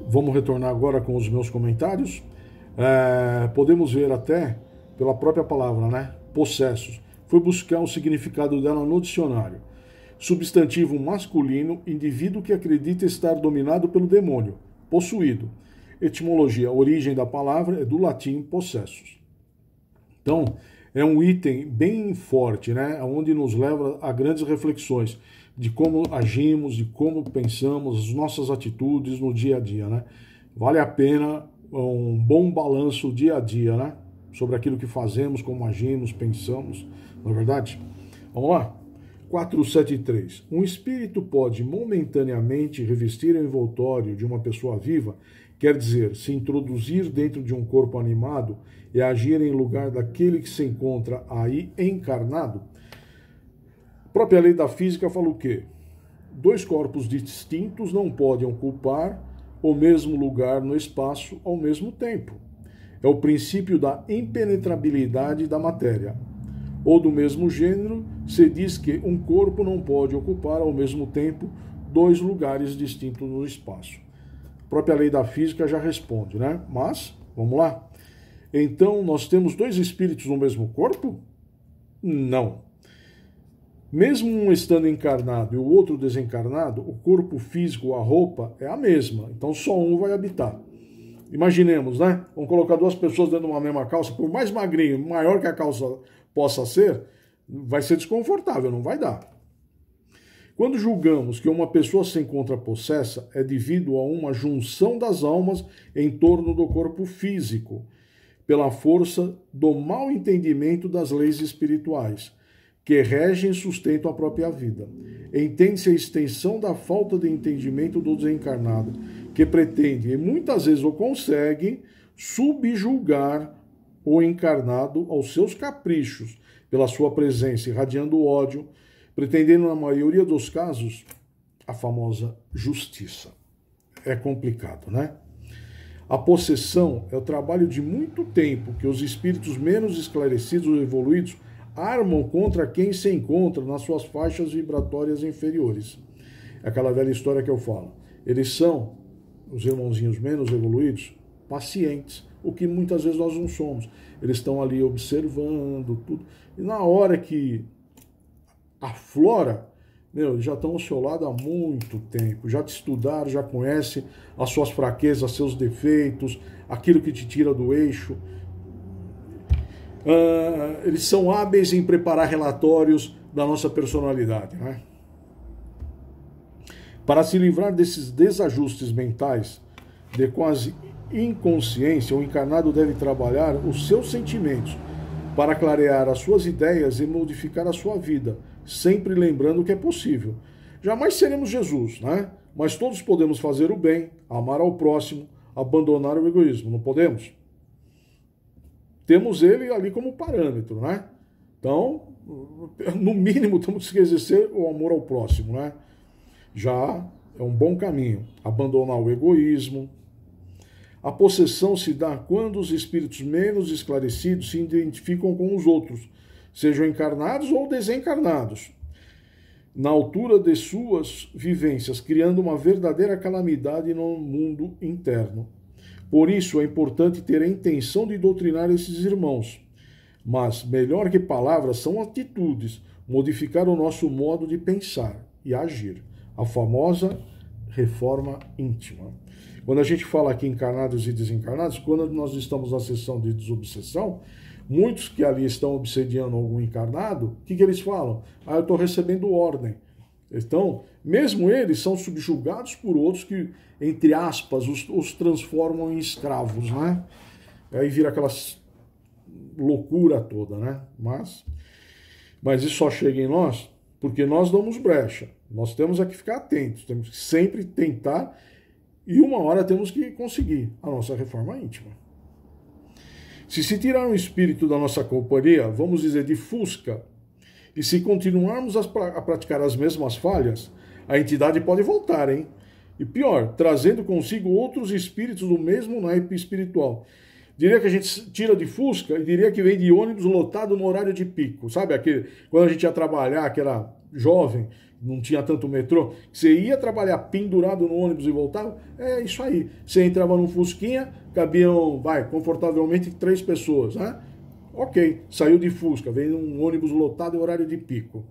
Vamos retornar agora com os meus comentários. Podemos ver até, pela própria palavra, né? Possessos. Fui buscar o significado dela no dicionário. Substantivo masculino, indivíduo que acredita estar dominado pelo demônio, possuído. Etimologia, a origem da palavra é do latim possessos. Então, é um item bem forte, né? Onde nos leva a grandes reflexões de como agimos, de como pensamos, as nossas atitudes no dia a dia, né? Vale a pena um bom balanço dia a dia, né? Sobre aquilo que fazemos, como agimos, pensamos, não é verdade? Vamos lá? 473. Um espírito pode momentaneamente revestir o envoltório de uma pessoa viva, quer dizer, se introduzir dentro de um corpo animado e agir em lugar daquele que se encontra aí encarnado? A própria lei da física fala o quê? Dois corpos distintos não podem ocupar o mesmo lugar no espaço ao mesmo tempo. É o princípio da impenetrabilidade da matéria. Ou do mesmo gênero, se diz que um corpo não pode ocupar ao mesmo tempo dois lugares distintos no espaço. A própria lei da física já responde, né? Mas, vamos lá. Então, nós temos dois espíritos no mesmo corpo? Não. Mesmo um estando encarnado e o outro desencarnado, o corpo físico, a roupa, é a mesma. Então, só um vai habitar. Imaginemos, né? Vamos colocar duas pessoas dentro de uma mesma calça, por mais magrinho, maior que a calça possa ser, vai ser desconfortável, não vai dar. Quando julgamos que uma pessoa se encontra possessa, é devido a uma junção das almas em torno do corpo físico, pela força do mau entendimento das leis espirituais, que regem e sustentam a própria vida. Entende-se a extensão da falta de entendimento do desencarnado, que pretende, e muitas vezes o consegue, subjugar o encarnado aos seus caprichos, pela sua presença, irradiando ódio, pretendendo, na maioria dos casos, a famosa justiça. É complicado, né? A possessão é o trabalho de muito tempo que os espíritos menos esclarecidos ou evoluídos armam contra quem se encontra nas suas faixas vibratórias inferiores. É aquela velha história que eu falo. Eles são, os irmãozinhos menos evoluídos, pacientes, o que muitas vezes nós não somos. Eles estão ali observando tudo. E na hora que aflora, já estão ao seu lado há muito tempo. Já te estudaram, já conhecem as suas fraquezas, seus defeitos, aquilo que te tira do eixo. Eles são hábeis em preparar relatórios da nossa personalidade, né? Para se livrar desses desajustes mentais, de quase inconsciência, o encarnado deve trabalhar os seus sentimentos para clarear as suas ideias e modificar a sua vida, sempre lembrando que é possível. Jamais seremos Jesus, né? Mas todos podemos fazer o bem, amar ao próximo, abandonar o egoísmo, não podemos? Temos ele ali como parâmetro, né? Então, no mínimo, temos que exercer o amor ao próximo, né? Já é um bom caminho. Abandonar o egoísmo. A possessão se dá quando os espíritos menos esclarecidos se identificam com os outros, sejam encarnados ou desencarnados, na altura de suas vivências, criando uma verdadeira calamidade no mundo interno. Por isso é importante ter a intenção de doutrinar esses irmãos. Mas, melhor que palavras, são atitudes, modificar o nosso modo de pensar e agir. A famosa reforma íntima. Quando a gente fala aqui encarnados e desencarnados, quando nós estamos na sessão de desobsessão, muitos que ali estão obsediando algum encarnado, o que eles falam? Eu estou recebendo ordem. Então, mesmo eles são subjugados por outros que, entre aspas, os transformam em escravos, né? Aí vira aquela loucura toda, né? Mas isso só chega em nós porque nós damos brecha. Nós temos que ficar atentos, temos que sempre tentar e uma hora temos que conseguir a nossa reforma íntima. Se tirar um espírito da nossa companhia, vamos dizer, de fusca, e se continuarmos a praticar as mesmas falhas, a entidade pode voltar, hein? E pior, trazendo consigo outros espíritos do mesmo naipe espiritual. Diria que a gente tira de fusca e diria que vem de ônibus lotado no horário de pico. Sabe, quando a gente ia trabalhar, que era jovem, não tinha tanto metrô, você ia trabalhar pendurado no ônibus e voltava, é isso aí. Você entrava num Fusquinha, cabiam, confortavelmente 3 pessoas, né? Ok, saiu de Fusca, veio um ônibus lotado em horário de pico.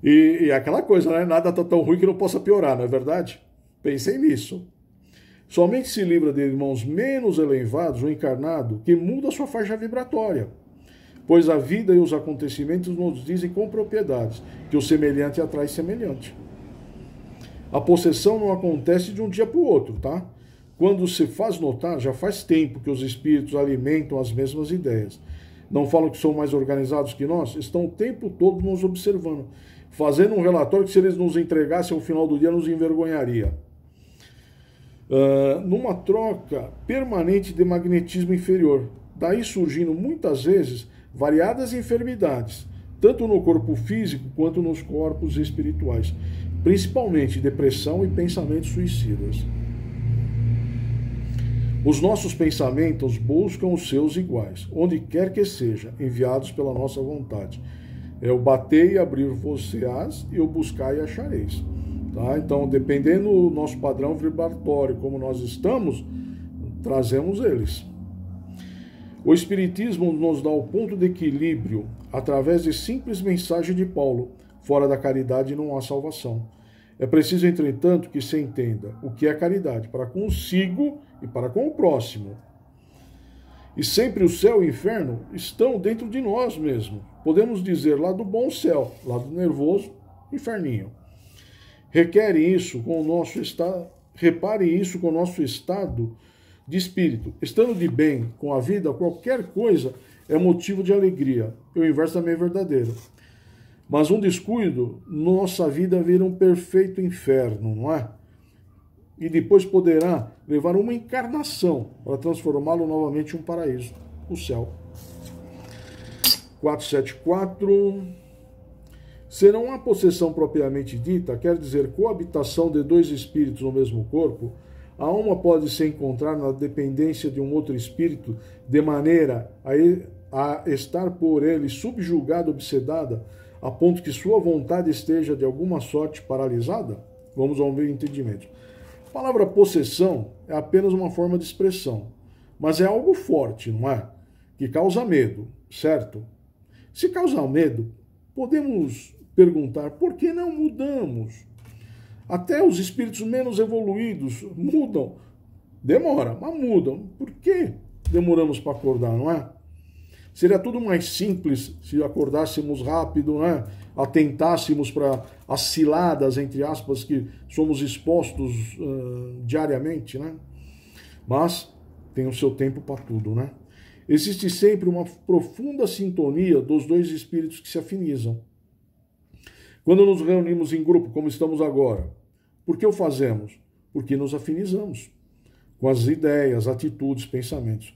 E aquela coisa, né? Nada tá tão ruim que não possa piorar, não é verdade? Pensem nisso. Somente se livra de irmãos menos elevados, o encarnado, que muda sua faixa vibratória. Pois a vida e os acontecimentos nos dizem com propriedades que o semelhante atrai semelhante. A possessão não acontece de um dia para o outro, tá? Quando se faz notar, já faz tempo que os espíritos alimentam as mesmas ideias. Não falam que são mais organizados que nós? Estão o tempo todo nos observando, fazendo um relatório que, se eles nos entregassem ao final do dia, nos envergonharia. Numa troca permanente de magnetismo inferior. Daí surgindo muitas vezes variadas enfermidades, tanto no corpo físico quanto nos corpos espirituais, principalmente depressão e pensamentos suicidas. Os nossos pensamentos buscam os seus iguais, onde quer que seja, enviados pela nossa vontade. É o bater e abrir vos-ás e o buscar e achareis. Tá? Então, dependendo do nosso padrão vibratório, como nós estamos, trazemos eles. O Espiritismo nos dá o ponto de equilíbrio através de simples mensagem de Paulo: fora da caridade não há salvação. É preciso, entretanto, que se entenda o que é caridade para consigo e para com o próximo. E sempre o céu e o inferno estão dentro de nós mesmos. Podemos dizer lá do bom céu, lá do nervoso, inferninho. Reparem isso com o nosso estado de espírito. Estando de bem com a vida, qualquer coisa é motivo de alegria. E o inverso também é verdadeiro. Mas um descuido, nossa vida vira um perfeito inferno, não é? E depois poderá levar uma encarnação para transformá-lo novamente em um paraíso, o céu. 474. Serão a possessão propriamente dita, quer dizer, coabitação de 2 espíritos no mesmo corpo. A alma pode se encontrar na dependência de um outro espírito, de maneira a estar por ele subjugada, obsedada, a ponto que sua vontade esteja de alguma sorte paralisada? Vamos ao meu entendimento. A palavra possessão é apenas uma forma de expressão, mas é algo forte, não é? Que causa medo, certo? Se causar medo, podemos perguntar por que não mudamos? Até os espíritos menos evoluídos mudam. Demora, mas mudam. Por que demoramos para acordar, não é? Seria tudo mais simples se acordássemos rápido, né? Atentássemos para as ciladas, entre aspas, que somos expostos diariamente, né? Mas tem o seu tempo para tudo, né? Existe sempre uma profunda sintonia dos 2 espíritos que se afinizam. Quando nos reunimos em grupo, como estamos agora, por que o fazemos? Porque nos afinizamos com as ideias, atitudes, pensamentos.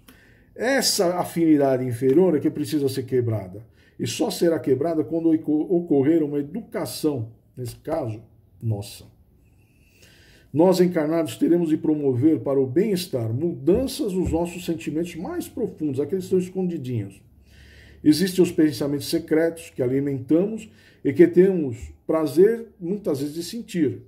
Essa afinidade inferior é que precisa ser quebrada. E só será quebrada quando ocorrer uma educação, nesse caso, nossa. Nós, encarnados, teremos de promover para o bem-estar mudanças nos nossos sentimentos mais profundos, aqueles que estão escondidinhos. Existem os pensamentos secretos que alimentamos e que temos prazer, muitas vezes, de sentir.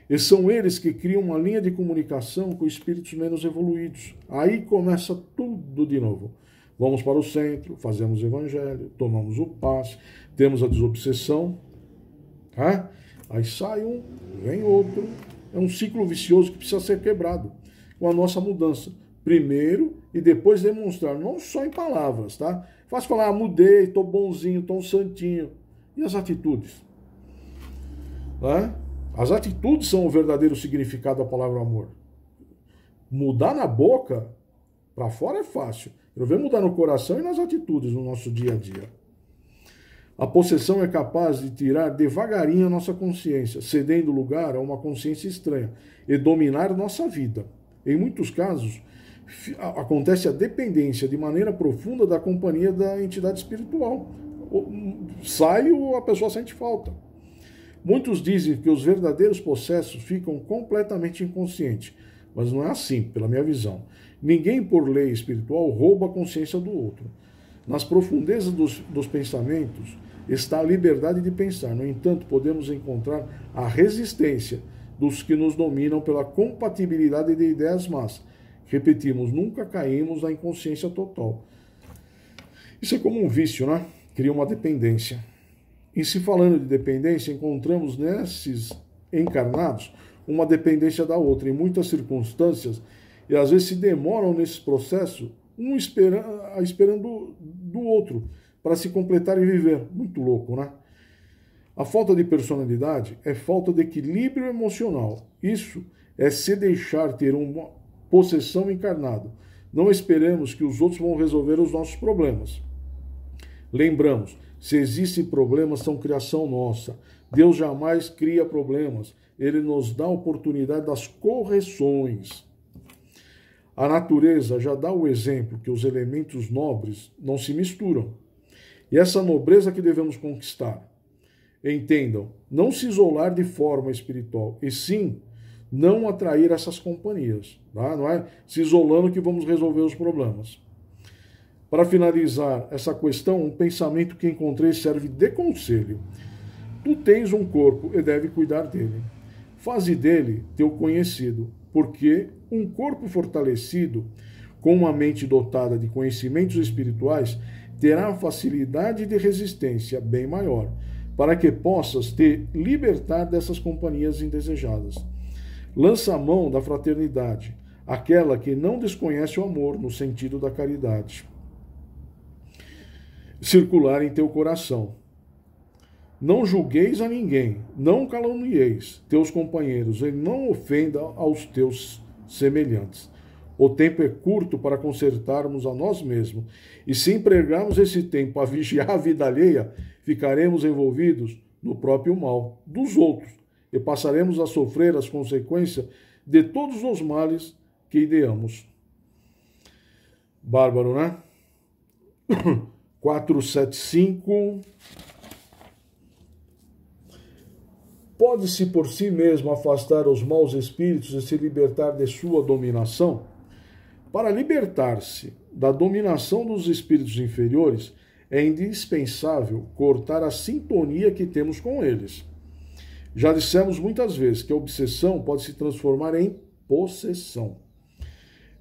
E são eles que criam uma linha de comunicação com espíritos menos evoluídos. Aí começa tudo de novo. Vamos para o centro, fazemos o evangelho, tomamos o passe, temos a desobsessão. Tá? Aí sai um, vem outro. É um ciclo vicioso que precisa ser quebrado com a nossa mudança. Primeiro e depois demonstrar, não só em palavras, tá? Fácil falar, mudei, estou bonzinho, estou um santinho. E as atitudes? Tá? As atitudes são o verdadeiro significado da palavra amor. Mudar na boca, para fora é fácil. Eu vejo mudar no coração e nas atitudes no nosso dia a dia. A possessão é capaz de tirar devagarinho a nossa consciência, cedendo lugar a uma consciência estranha e dominar nossa vida. Em muitos casos, acontece a dependência de maneira profunda da companhia da entidade espiritual. Sai ou a pessoa sente falta. Muitos dizem que os verdadeiros possessos ficam completamente inconscientes, mas não é assim, pela minha visão. Ninguém, por lei espiritual, rouba a consciência do outro. Nas profundezas dos pensamentos, está a liberdade de pensar. No entanto, podemos encontrar a resistência dos que nos dominam pela compatibilidade de ideias más. Repetimos, nunca caímos na inconsciência total. Isso é como um vício, né? Cria uma dependência. E se falando de dependência, encontramos nesses encarnados uma dependência da outra. Em muitas circunstâncias, e às vezes se demoram nesse processo, um esperando do outro, para se completar e viver. Muito louco, né? A falta de personalidade é falta de equilíbrio emocional. Isso é se deixar ter uma possessão encarnada. Não esperemos que os outros vão resolver os nossos problemas. Lembramos, se existem problemas, são criação nossa. Deus jamais cria problemas. Ele nos dá a oportunidade das correções. A natureza já dá o exemplo que os elementos nobres não se misturam. E essa nobreza que devemos conquistar. Entendam, não se isolar de forma espiritual, e sim não atrair essas companhias. Tá? Não é se isolando que vamos resolver os problemas. Para finalizar essa questão, um pensamento que encontrei serve de conselho. Tu tens um corpo e deve cuidar dele. Faze dele teu conhecido, porque um corpo fortalecido, com uma mente dotada de conhecimentos espirituais, terá facilidade de resistência bem maior, para que possas te libertar dessas companhias indesejadas. Lança a mão da fraternidade, aquela que não desconhece o amor no sentido da caridade. Circular em teu coração. Não julgueis a ninguém, não calumnieis teus companheiros, e não ofenda aos teus semelhantes. O tempo é curto para consertarmos a nós mesmos, e se empregarmos esse tempo a vigiar a vida alheia, ficaremos envolvidos no próprio mal dos outros, e passaremos a sofrer as consequências de todos os males que ideamos. Bárbaro, né? 475. Pode-se por si mesmo afastar os maus espíritos e se libertar de sua dominação? Para libertar-se da dominação dos espíritos inferiores, é indispensável cortar a sintonia que temos com eles. Já dissemos muitas vezes que a obsessão pode se transformar em possessão.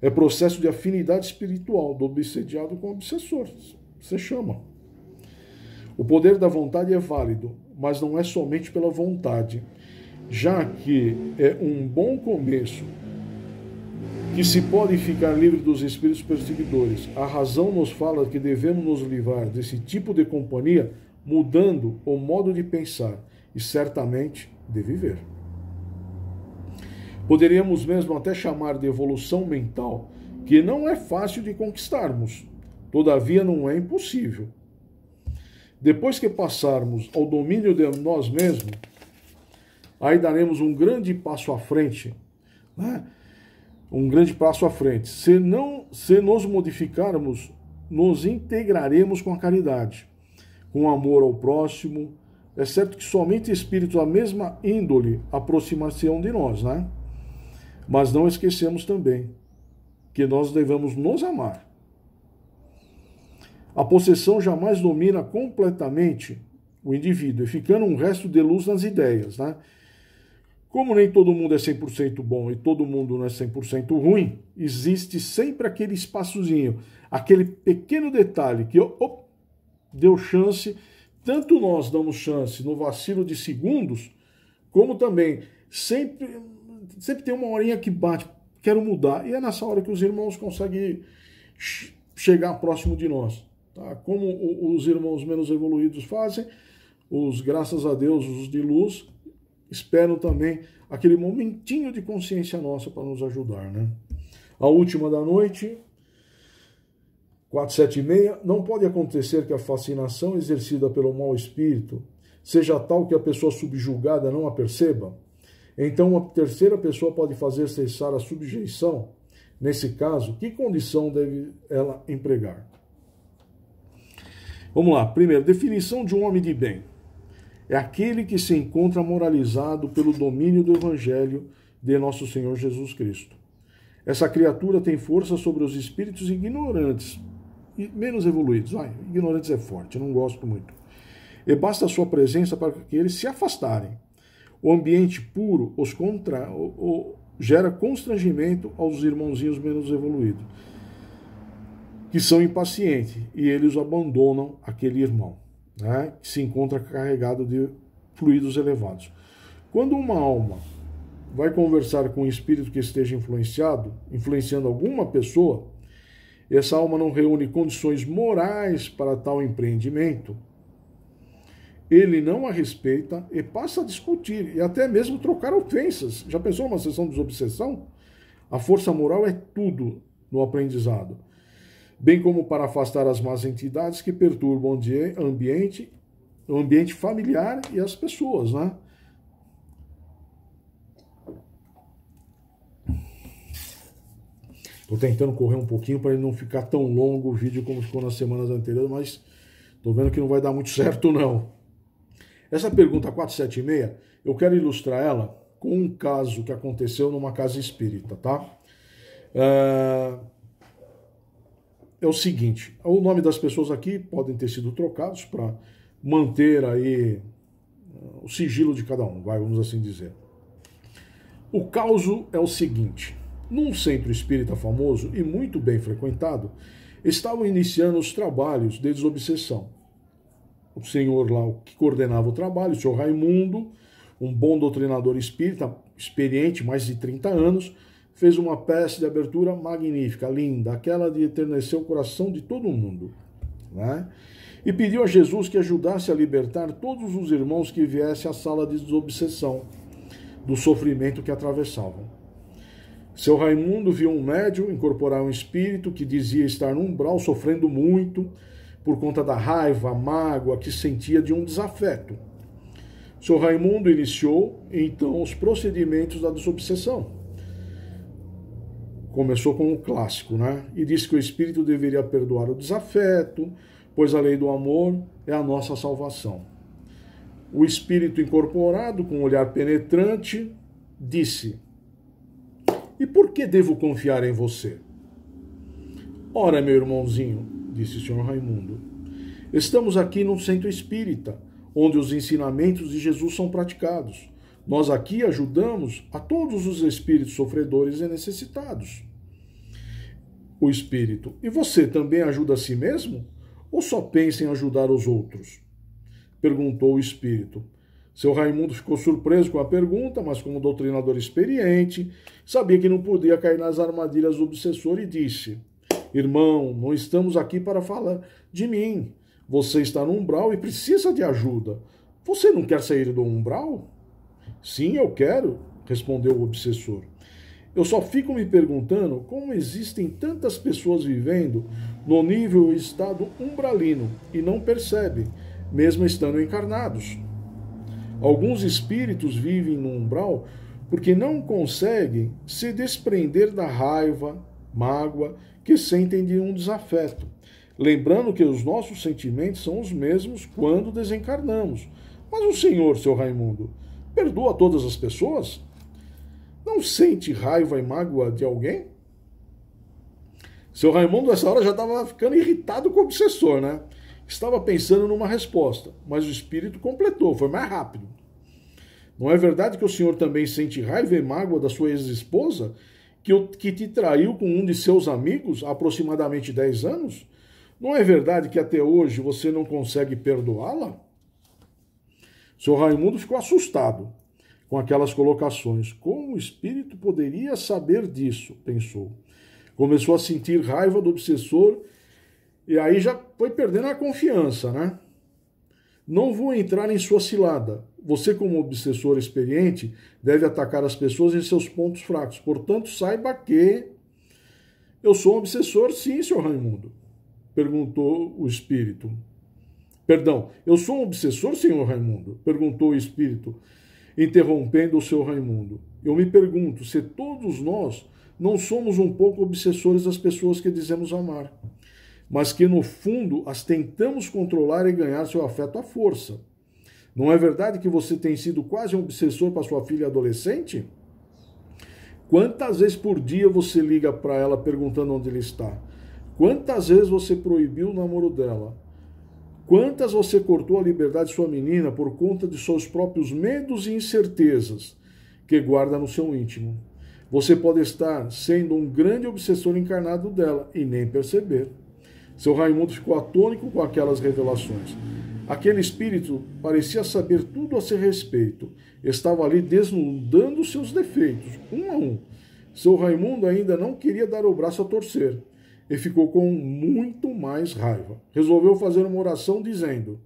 É processo de afinidade espiritual do obsediado com o obsessor. Você chama. O poder da vontade é válido, mas não é somente pela vontade, já que é um bom começo que se pode ficar livre dos espíritos perseguidores. A razão nos fala que devemos nos livrar desse tipo de companhia, mudando o modo de pensar e certamente de viver. Poderíamos mesmo até chamar de evolução mental, que não é fácil de conquistarmos, todavia não é impossível. Depois que passarmos ao domínio de nós mesmos, aí daremos um grande passo à frente, né? Um grande passo à frente. Se nos modificarmos, nos integraremos com a caridade, com o amor ao próximo. É certo que somente espíritos da mesma índole aproximar-se-ão de nós, né? Mas não esquecemos também que nós devemos nos amar. A possessão jamais domina completamente o indivíduo, e ficando um resto de luz nas ideias, né? Como nem todo mundo é 100% bom e todo mundo não é 100% ruim, existe sempre aquele espaçozinho, aquele pequeno detalhe que deu chance, tanto nós damos chance no vacilo de segundos, como também sempre tem uma horinha que bate, quero mudar, e é nessa hora que os irmãos conseguem chegar próximo de nós. Tá? Como os irmãos menos evoluídos fazem, graças a Deus, os de luz, esperam também aquele momentinho de consciência nossa para nos ajudar, né? A última da noite, 476, não pode acontecer que a fascinação exercida pelo mau espírito seja tal que a pessoa subjugada não a perceba? Então, uma terceira pessoa pode fazer cessar a subjeição? Nesse caso, que condição deve ela empregar? Vamos lá. Primeiro, definição de um homem de bem. É aquele que se encontra moralizado pelo domínio do Evangelho de nosso Senhor Jesus Cristo. Essa criatura tem força sobre os espíritos ignorantes e menos evoluídos. Ignorantes é forte, eu não gosto muito. e basta a sua presença para que eles se afastarem. O ambiente puro gera constrangimento aos irmãozinhos menos evoluídos, que são impacientes, e eles abandonam aquele irmão, né, que se encontra carregado de fluidos elevados. Quando uma alma vai conversar com um espírito que esteja influenciando alguma pessoa, essa alma não reúne condições morais para tal empreendimento, ele não a respeita e passa a discutir e até mesmo trocar ofensas. Já pensou numa sessão de desobsessão? A força moral é tudo no aprendizado, bem como para afastar as más entidades que perturbam o ambiente familiar e as pessoas, né? Estou tentando correr um pouquinho para ele não ficar tão longo o vídeo como ficou nas semanas anteriores, mas estou vendo que não vai dar muito certo, não. Essa pergunta 476, eu quero ilustrar ela com um caso que aconteceu numa casa espírita, tá? É o seguinte, o nome das pessoas aqui podem ter sido trocados para manter aí o sigilo de cada um, vamos assim dizer. O caso é o seguinte: num centro espírita famoso e muito bem frequentado, estavam iniciando os trabalhos de desobsessão. O senhor lá, que coordenava o trabalho, o senhor Raimundo, um bom doutrinador espírita, experiente, mais de 30 anos, fez uma peça de abertura magnífica, linda, aquela de enternecer o coração de todo mundo, né? E pediu a Jesus que ajudasse a libertar todos os irmãos que viessem à sala de desobsessão do sofrimento que atravessavam. Seu Raimundo viu um médium incorporar um espírito que dizia estar no umbral sofrendo muito por conta da raiva, mágoa que sentia de um desafeto. Seu Raimundo iniciou, então, os procedimentos da desobsessão. Começou com o clássico, né? E disse que o espírito deveria perdoar o desafeto, pois a lei do amor é a nossa salvação. O espírito incorporado, com um olhar penetrante, disse: e por que devo confiar em você? Ora, meu irmãozinho, disse o senhor Raimundo, estamos aqui num centro espírita, onde os ensinamentos de Jesus são praticados. Nós aqui ajudamos a todos os espíritos sofredores e necessitados. O espírito: e você também ajuda a si mesmo? Ou só pensa em ajudar os outros? Perguntou o espírito. Seu Raimundo ficou surpreso com a pergunta, mas como doutrinador experiente, sabia que não podia cair nas armadilhas do obsessor e disse: irmão, não estamos aqui para falar de mim. Você está no umbral e precisa de ajuda. Você não quer sair do umbral? Sim, eu quero, respondeu o obsessor. Eu só fico me perguntando como existem tantas pessoas vivendo no nível e estado umbralino e não percebem, mesmo estando encarnados. Alguns espíritos vivem no umbral porque não conseguem se desprender da raiva, mágoa que sentem de um desafeto. Lembrando que os nossos sentimentos são os mesmos quando desencarnamos. Mas o senhor, seu Raimundo, perdoa todas as pessoas? Não sente raiva e mágoa de alguém? Seu Raimundo, nessa hora, já estava ficando irritado com o obsessor, né? Estava pensando numa resposta, mas o espírito completou, foi mais rápido. Não é verdade que o senhor também sente raiva e mágoa da sua ex-esposa, que te traiu com um de seus amigos há aproximadamente 10 anos? Não é verdade que até hoje você não consegue perdoá-la? Seu Raimundo ficou assustado com aquelas colocações. Como o espírito poderia saber disso? Pensou. Começou a sentir raiva do obsessor e aí já foi perdendo a confiança, né? Não vou entrar em sua cilada. Você, como obsessor experiente, deve atacar as pessoas em seus pontos fracos. Portanto, saiba que... Eu sou um obsessor, sim, senhor Raimundo, perguntou o espírito. Perdão, eu sou um obsessor, senhor Raimundo? Perguntou o espírito, interrompendo o senhor Raimundo. Eu me pergunto se todos nós não somos um pouco obsessores das pessoas que dizemos amar, mas que no fundo as tentamos controlar e ganhar seu afeto à força. Não é verdade que você tem sido quase um obsessor para sua filha adolescente? Quantas vezes por dia você liga para ela perguntando onde ele está? Quantas vezes você proibiu o namoro dela? Quantas você cortou a liberdade de sua menina por conta de seus próprios medos e incertezas que guarda no seu íntimo? Você pode estar sendo um grande obsessor encarnado dela e nem perceber. Seu Raimundo ficou atônito com aquelas revelações. Aquele espírito parecia saber tudo a seu respeito. Estava ali desnudando seus defeitos, um a um. Seu Raimundo ainda não queria dar o braço a torcer e ficou com muito mais raiva. Resolveu fazer uma oração dizendo: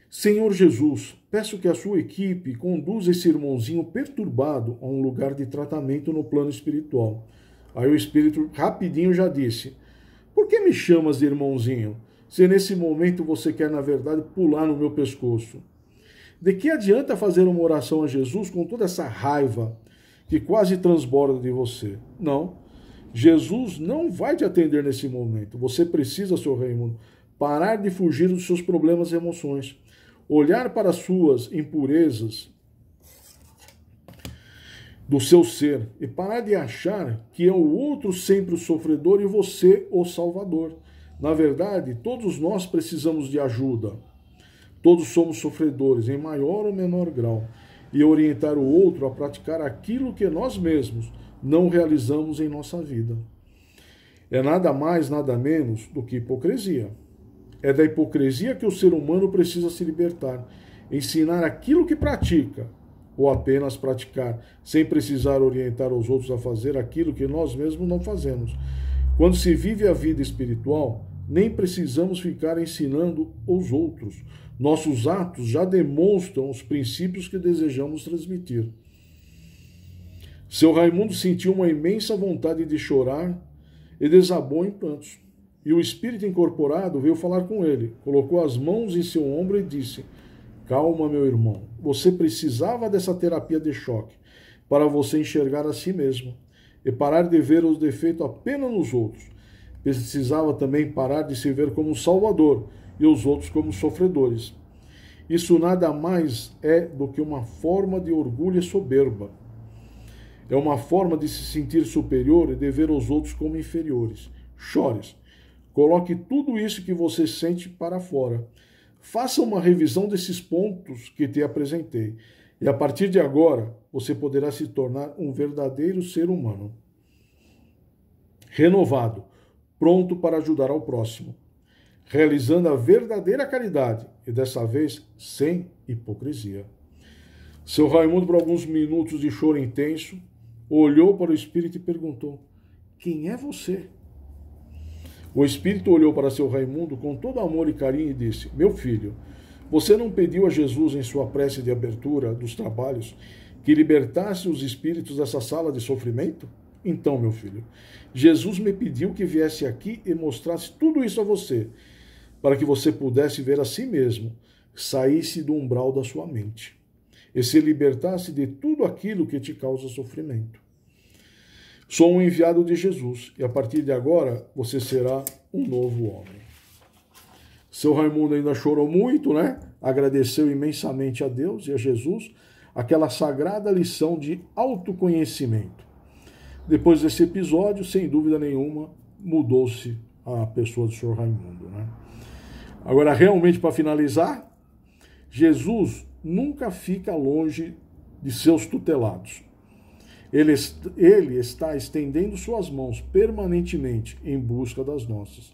Senhor Jesus, peço que a sua equipe conduza esse irmãozinho perturbado a um lugar de tratamento no plano espiritual. Aí o espírito rapidinho já disse: por que me chamas de irmãozinho, se nesse momento você quer, na verdade, pular no meu pescoço? De que adianta fazer uma oração a Jesus com toda essa raiva que quase transborda de você? Não. Jesus não vai te atender nesse momento. Você precisa, seu Raimundo, parar de fugir dos seus problemas e emoções, olhar para as suas impurezas do seu ser e parar de achar que é o outro sempre o sofredor e você o salvador. Na verdade, todos nós precisamos de ajuda. Todos somos sofredores, em maior ou menor grau, e orientar o outro a praticar aquilo que nós mesmos não realizamos em nossa vida. É nada mais, nada menos do que hipocrisia. É da hipocrisia que o ser humano precisa se libertar, ensinar aquilo que pratica, ou apenas praticar, sem precisar orientar os outros a fazer aquilo que nós mesmos não fazemos. Quando se vive a vida espiritual, nem precisamos ficar ensinando os outros. Nossos atos já demonstram os princípios que desejamos transmitir. Seu Raimundo sentiu uma imensa vontade de chorar e desabou em prantos. E o espírito incorporado veio falar com ele, colocou as mãos em seu ombro e disse: calma, meu irmão, você precisava dessa terapia de choque para você enxergar a si mesmo e parar de ver os defeitos apenas nos outros. Precisava também parar de se ver como salvador e os outros como sofredores. Isso nada mais é do que uma forma de orgulho e soberba. É uma forma de se sentir superior e de ver os outros como inferiores. Chores. Coloque tudo isso que você sente para fora. Faça uma revisão desses pontos que te apresentei. E a partir de agora, você poderá se tornar um verdadeiro ser humano. Renovado, pronto para ajudar ao próximo. Realizando a verdadeira caridade. E dessa vez, sem hipocrisia. Seu Raimundo, por alguns minutos de choro intenso, olhou para o espírito e perguntou: quem é você? O espírito olhou para seu Raimundo com todo amor e carinho e disse: meu filho, você não pediu a Jesus em sua prece de abertura dos trabalhos que libertasse os espíritos dessa sala de sofrimento? Então, meu filho, Jesus me pediu que viesse aqui e mostrasse tudo isso a você, para que você pudesse ver a si mesmo, saísse do umbral da sua mente e se libertasse de tudo aquilo que te causa sofrimento. Sou um enviado de Jesus, e a partir de agora você será um novo homem. Seu Raimundo ainda chorou muito, né? Agradeceu imensamente a Deus e a Jesus aquela sagrada lição de autoconhecimento. Depois desse episódio, sem dúvida nenhuma, mudou-se a pessoa do Senhor Raimundo, né? Agora, realmente, para finalizar, Jesus nunca fica longe de seus tutelados. Ele está estendendo suas mãos permanentemente em busca das nossas.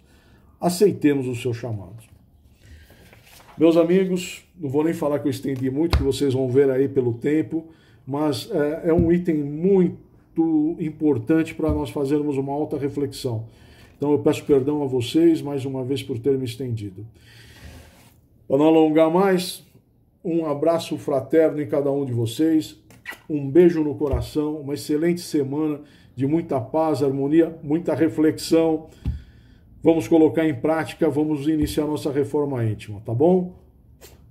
Aceitemos os seus chamados. Meus amigos, não vou nem falar que eu estendi muito, que vocês vão ver aí pelo tempo, mas é um item muito importante para nós fazermos uma alta reflexão. Então eu peço perdão a vocês mais uma vez por ter me estendido. Para não alongar mais, um abraço fraterno em cada um de vocês. Um beijo no coração, uma excelente semana de muita paz, harmonia, muita reflexão. Vamos colocar em prática, vamos iniciar nossa reforma íntima, tá bom?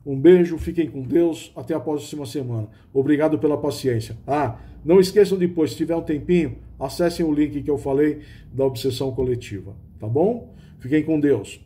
Um beijo, fiquem com Deus, até a próxima semana. Obrigado pela paciência. Não esqueçam depois, se tiver um tempinho, acessem o link que eu falei da obsessão coletiva, tá bom? Fiquem com Deus.